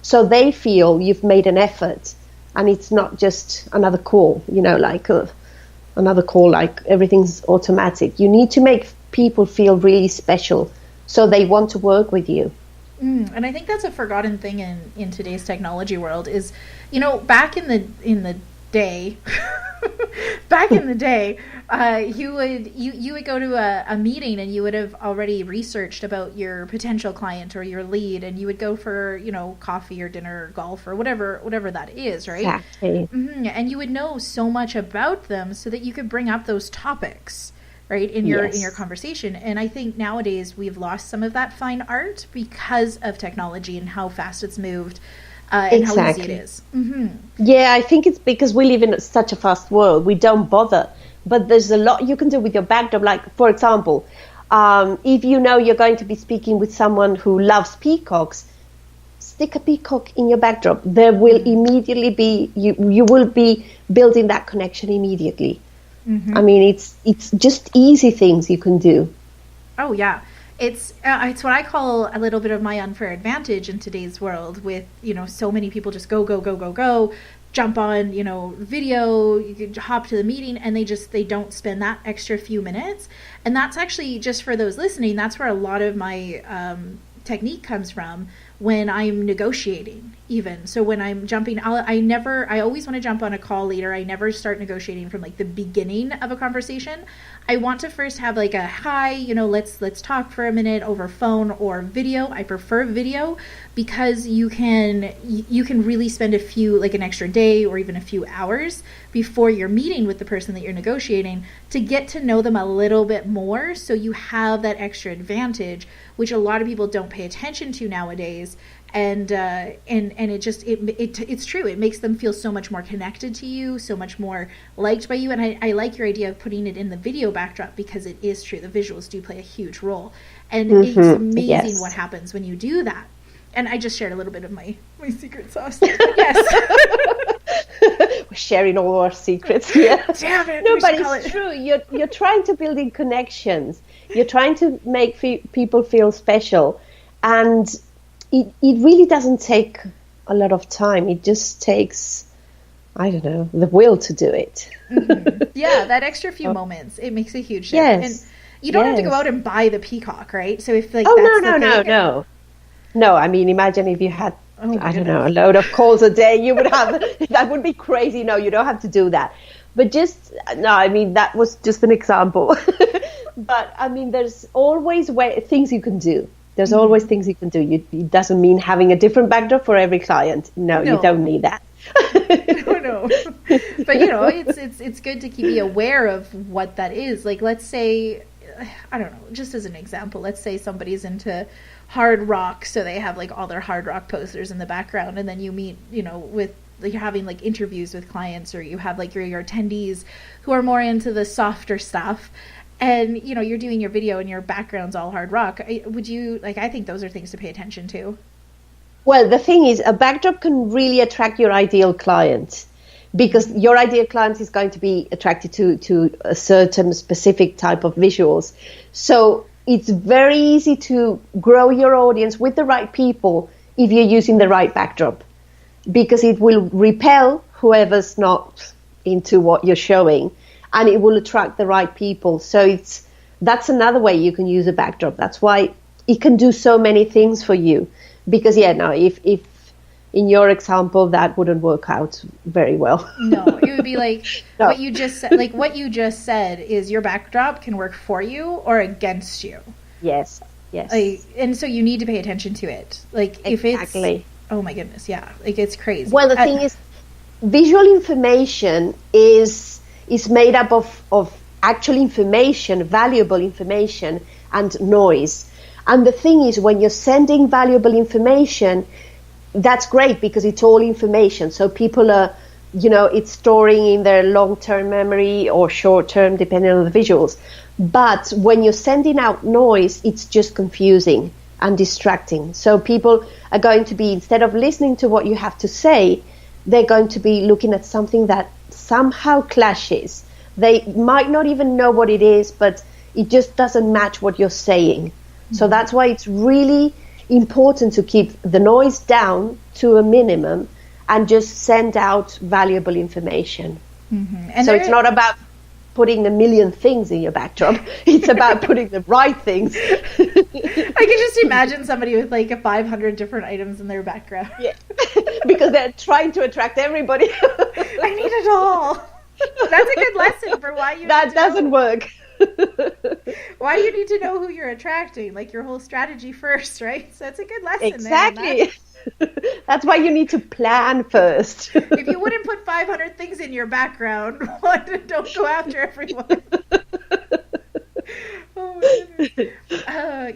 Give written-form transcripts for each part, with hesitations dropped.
So they feel you've made an effort, and it's not just another call, another call, like everything's automatic. You need to make people feel really special so they want to work with you. And I think that's a forgotten thing in today's technology world is, back in the day, you would go to a meeting and you would have already researched about your potential client or your lead, and you would go for, coffee or dinner or golf or whatever that is, right? Exactly. And you would know so much about them so that you could bring up those topics, right, in your conversation. And I think nowadays we've lost some of that fine art because of technology and how fast it's moved. And how easy it is. Yeah, I think it's because we live in such a fast world. We don't bother. But there's a lot you can do with your backdrop. Like, for example, if you know you're going to be speaking with someone who loves peacocks, stick a peacock in your backdrop. There will immediately be, you will be building that connection immediately. I mean, it's just easy things you can do. Oh, yeah. It's what I call a little bit of my unfair advantage in today's world with, so many people just go, jump on, video, you can hop to the meeting, and they don't spend that extra few minutes. And that's actually, just for those listening, that's where a lot of my technique comes from when I'm negotiating even. So when I'm jumping, I always want to jump on a call later. I never start negotiating from like the beginning of a conversation. I want to first have like a hi, let's talk for a minute over phone or video. I prefer video because you can really spend an extra day or even a few hours before you're meeting with the person that you're negotiating to get to know them a little bit more, so you have that extra advantage, which a lot of people don't pay attention to nowadays. And it's true. It makes them feel so much more connected to you, so much more liked by you. And I like your idea of putting it in the video backdrop, because it is true. The visuals do play a huge role. And it's amazing what happens when you do that. And I just shared a little bit of my secret sauce there. Yes. We're sharing all our secrets here. Damn it. No, but it's true. You're trying to build in connections. You're trying to make people feel special. And it really doesn't take a lot of time. It just takes, I don't know, the will to do it. Yeah, that extra few moments, it makes a huge difference. And you don't have to go out and buy the peacock, right? So if No, I mean, imagine if you had, a load of calls a day, you would have, that would be crazy. No, you don't have to do that. But that was just an example. But I mean, there's always things you can do. There's always things you can do. It doesn't mean having a different backdrop for every client. No, you don't need that. No. But it's good to be aware of what that is. Like, let's say, I don't know, just as an example, let's say somebody's into hard rock, so they have like all their hard rock posters in the background, and then you meet, with, you're having like interviews with clients, or you have like your attendees who are more into the softer stuff. And, you're doing your video and your background's all hard rock. I think those are things to pay attention to. Well, the thing is, a backdrop can really attract your ideal client, because your ideal client is going to be attracted to a certain specific type of visuals. So it's very easy to grow your audience with the right people if you're using the right backdrop, because it will repel whoever's not into what you're showing, and it will attract the right people. So that's another way you can use a backdrop. That's why it can do so many things for you. Because if in your example that wouldn't work out very well. No, it would be like what you just said. Like what you just said is your backdrop can work for you or against you. Yes. And so you need to pay attention to it. Like if exactly. It's, oh my goodness, yeah, like it's crazy. Well, the thing is, visual information is made up of actual information, valuable information, and noise. And the thing is, when you're sending valuable information, that's great because it's all information. So people are, it's storing in their long-term memory or short-term, depending on the visuals. But when you're sending out noise, it's just confusing and distracting. So people are going to be, instead of listening to what you have to say, they're going to be looking at something that somehow clashes. They might not even know what it is, but it just doesn't match what you're saying. So that's why it's really important to keep the noise down to a minimum and just send out valuable information. Mm-hmm. And so it's not about putting a million things in your backdrop. It's about putting the right things. I can just imagine somebody with like 500 different items in their background. Yeah, because they're trying to attract everybody. I need it all. That's a good lesson for why you. That doesn't work. Why you need to know who you're attracting, like your whole strategy first, right? So it's a good lesson. Exactly. That's why you need to plan first. If you wouldn't put 500 things in your background, don't go after everyone. Oh my goodness.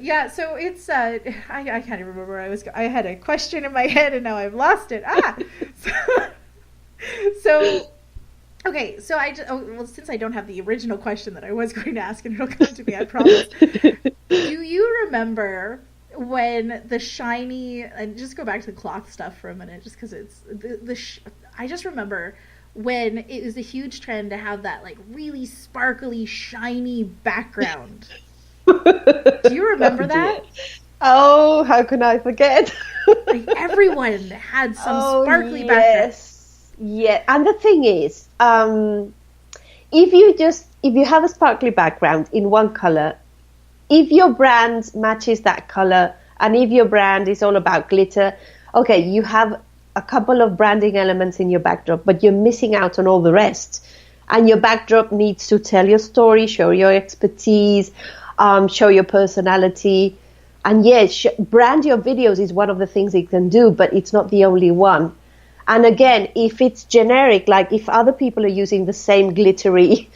Yeah, so it's I can't even remember where I was. I had a question in my head and now I've lost it. So okay, so since I don't have the original question that I was going to ask, and it'll come to me, I promise. Do you remember when the shiny, and just go back to the cloth stuff for a minute, just because it's I just remember when it was a huge trend to have that like really sparkly, shiny background. Do you remember that? Oh, how can I forget? Like everyone had some sparkly background. Yeah, and the thing is, if you have a sparkly background in one color, if your brand matches that color, and if your brand is all about glitter, okay, you have a couple of branding elements in your backdrop, but you're missing out on all the rest. And your backdrop needs to tell your story, show your expertise, show your personality. And yes, brand your videos is one of the things it can do, but it's not the only one. And again, if it's generic, like if other people are using the same glittery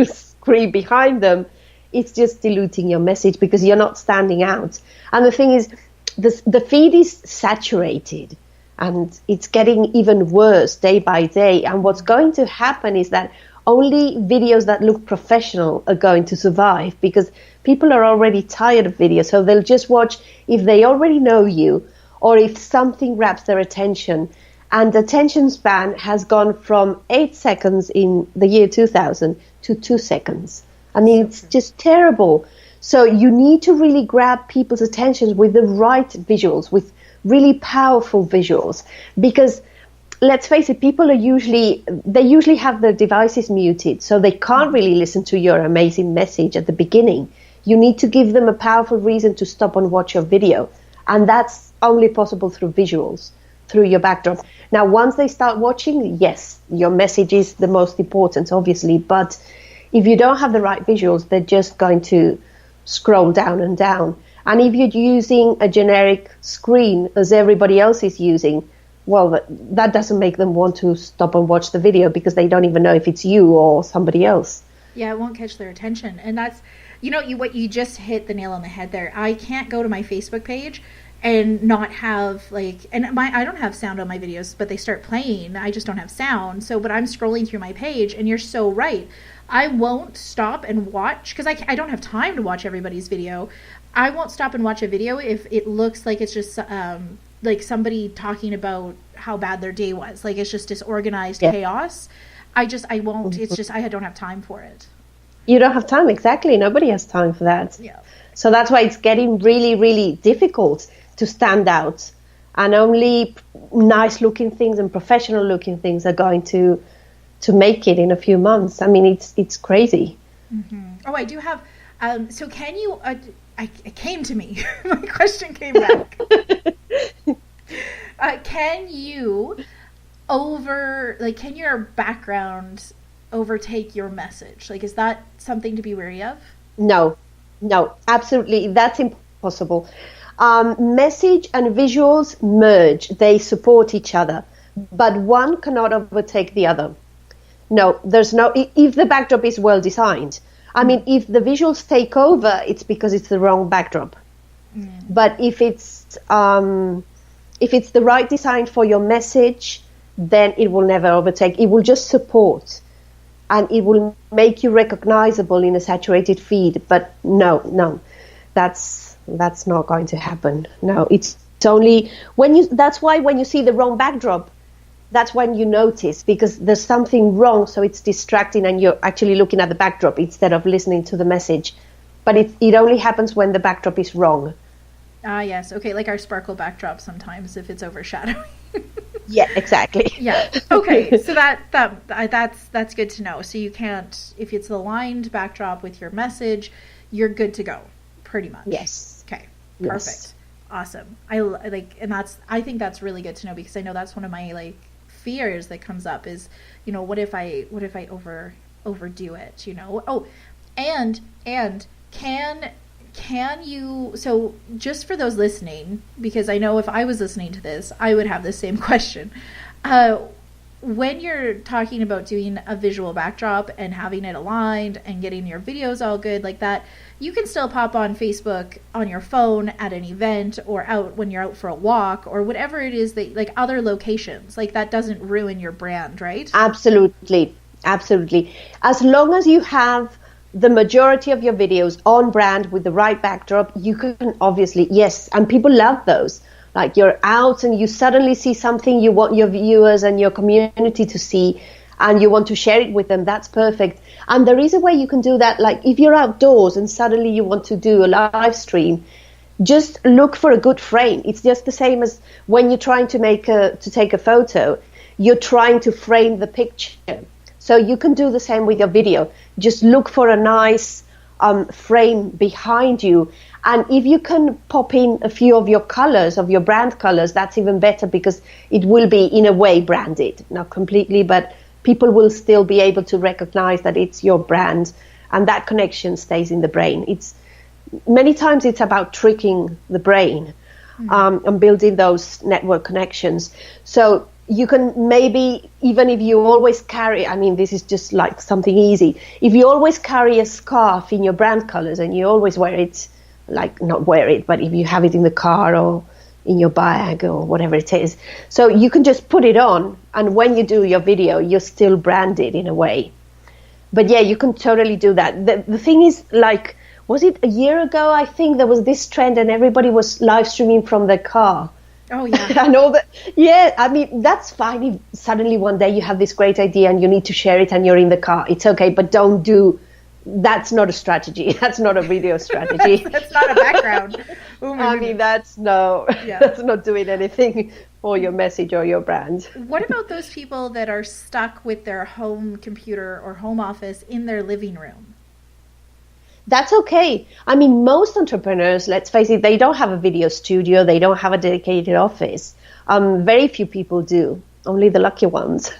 screen behind them, it's just diluting your message because you're not standing out. And the thing is, the feed is saturated and it's getting even worse day by day. And what's going to happen is that only videos that look professional are going to survive because people are already tired of videos. So they'll just watch if they already know you or if something grabs their attention. And the attention span has gone from 8 seconds in the year 2000 to 2 seconds. I mean, it's just terrible. So you need to really grab people's attention with the right visuals, with really powerful visuals. Because let's face it, people they usually have their devices muted, so they can't really listen to your amazing message at the beginning. You need to give them a powerful reason to stop and watch your video. And that's only possible through visuals, through your backdrop. Now, once they start watching, yes, your message is the most important, obviously, but if you don't have the right visuals, they're just going to scroll down and down. And if you're using a generic screen as everybody else is using, well, that doesn't make them want to stop and watch the video because they don't even know if it's you or somebody else. Yeah, it won't catch their attention. And that's, what you just hit the nail on the head there. I can't go to my Facebook page and not have I don't have sound on my videos, but they start playing. I just don't have sound. So, but I'm scrolling through my page, and you're so right. I won't stop and watch because I don't have time to watch everybody's video. I won't stop and watch a video if it looks like it's just like somebody talking about how bad their day was. Like it's just disorganized chaos. I won't. It's just I don't have time for it. You don't have time, exactly. Nobody has time for that. Yeah. So that's why it's getting really, really difficult to stand out. And only nice-looking things and professional-looking things are going to make it in a few months. I mean, it's crazy. Mm-hmm. Oh, I do have. So can you? It came to me. My question came back. Can you can your background overtake your message? Like, is that something to be wary of? No, absolutely. That's impossible. Message and visuals merge. They support each other, but one cannot overtake the other. No, there's no, if the backdrop is well designed. I mean, if the visuals take over, it's because it's the wrong backdrop. Mm. But if it's the right design for your message, then it will never overtake. It will just support, and it will make you recognizable in a saturated feed. But no, that's not going to happen. No, it's only that's why when you see the wrong backdrop, that's when you notice, because there's something wrong, so it's distracting and you're actually looking at the backdrop instead of listening to the message. But it only happens when the backdrop is wrong. Ah, yes. Okay, like our sparkle backdrop sometimes if it's overshadowing. Yeah, exactly. Yeah. Okay. So that's good to know. So you can't, if it's the lined backdrop with your message, you're good to go, pretty much. Yes. Okay. Yes. Perfect. Awesome. I think that's really good to know, because I know that's one of my like fears that comes up is, what if I overdo it, Oh, and can you, so just for those listening, because I know if I was listening to this, I would have the same question. When you're talking about doing a visual backdrop and having it aligned and getting your videos all good like that, you can still pop on Facebook on your phone at an event or out when you're out for a walk or whatever it is that, like, other locations. Like, that doesn't ruin your brand, right? Absolutely. Absolutely. As long as you have the majority of your videos on brand with the right backdrop, you can obviously, yes, and people love those. Like, you're out and you suddenly see something you want your viewers and your community to see, and you want to share it with them. That's perfect. And there is a way you can do that. Like, if you're outdoors and suddenly you want to do a live stream, just look for a good frame. It's just the same as when you're trying to take a photo, you're trying to frame the picture. So you can do the same with your video. Just look for a nice frame behind you. And if you can pop in a few of your colors, of your brand colors, that's even better, because it will be in a way branded. Not completely, but people will still be able to recognize that it's your brand, and that connection stays in the brain. Many times it's about tricking the brain and building those network connections. So you can maybe, even if you always carry, I mean, this is just like something easy. If you always carry a scarf in your brand colors and you always wear it, like, not wear it, but if you have it in the car or in your bag or whatever it is, so you can just put it on, and when you do your video, you're still branded in a way. But yeah, you can totally do that. The thing is, like, was it a year ago? I think there was this trend and everybody was live streaming from their car. Oh, yeah. I know that. Yeah, I mean, that's fine if suddenly one day you have this great idea and you need to share it and you're in the car. It's okay, but that's not a strategy. That's not a video strategy. That's not a background. I mean, that's not doing anything for your message or your brand. What about those people that are stuck with their home computer or home office in their living room? That's okay. I mean, most entrepreneurs, let's face it, they don't have a video studio. They don't have a dedicated office. Very few people do. Only the lucky ones.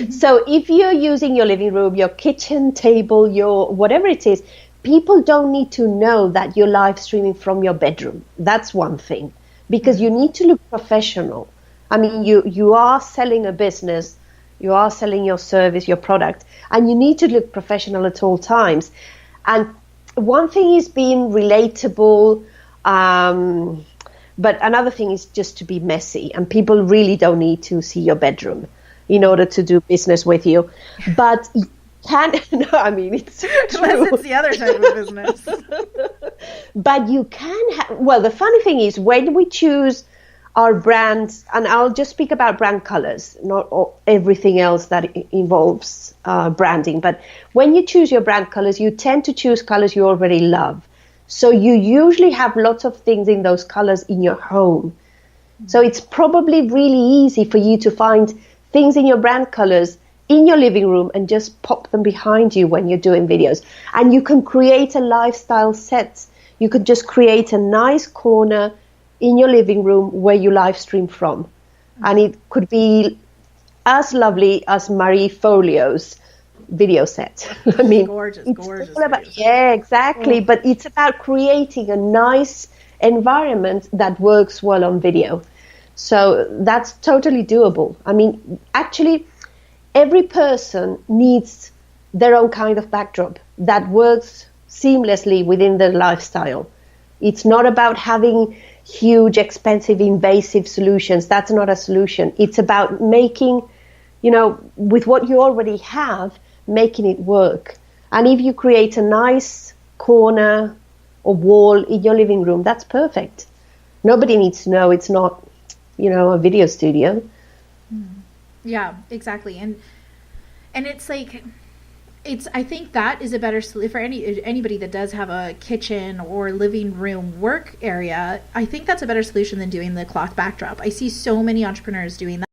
So if you're using your living room, your kitchen table, your whatever it is, people don't need to know that you're live streaming from your bedroom. That's one thing, because you need to look professional. I mean, you are selling a business, you are selling your service, your product, and you need to look professional at all times. And one thing is being relatable, but another thing is just to be messy, and people really don't need to see your bedroom in order to do business with you. But you can, no, I mean, it's true. Unless it's the other type of business. But you can have, well, the funny thing is when we choose our brands, and I'll just speak about brand colors, not everything else that involves branding, but when you choose your brand colors, you tend to choose colors you already love. So you usually have lots of things in those colors in your home. So it's probably really easy for you to find things in your brand colors in your living room and just pop them behind you when you're doing videos. And you can create a lifestyle set. You could just create a nice corner in your living room where you live stream from. And it could be as lovely as Marie Folio's video set. I mean, gorgeous. Yeah, exactly. But it's about creating a nice environment that works well on video. So that's totally doable. I mean, actually, every person needs their own kind of backdrop that works seamlessly within their lifestyle. It's not about having huge, expensive, invasive solutions. That's not a solution. It's about making, with what you already have, making it work. And if you create a nice corner or wall in your living room, that's perfect. Nobody needs to know it's not, a video studio. Yeah, exactly. And it's like, I think that is a better for anybody that does have a kitchen or living room work area. I think that's a better solution than doing the cloth backdrop. I see so many entrepreneurs doing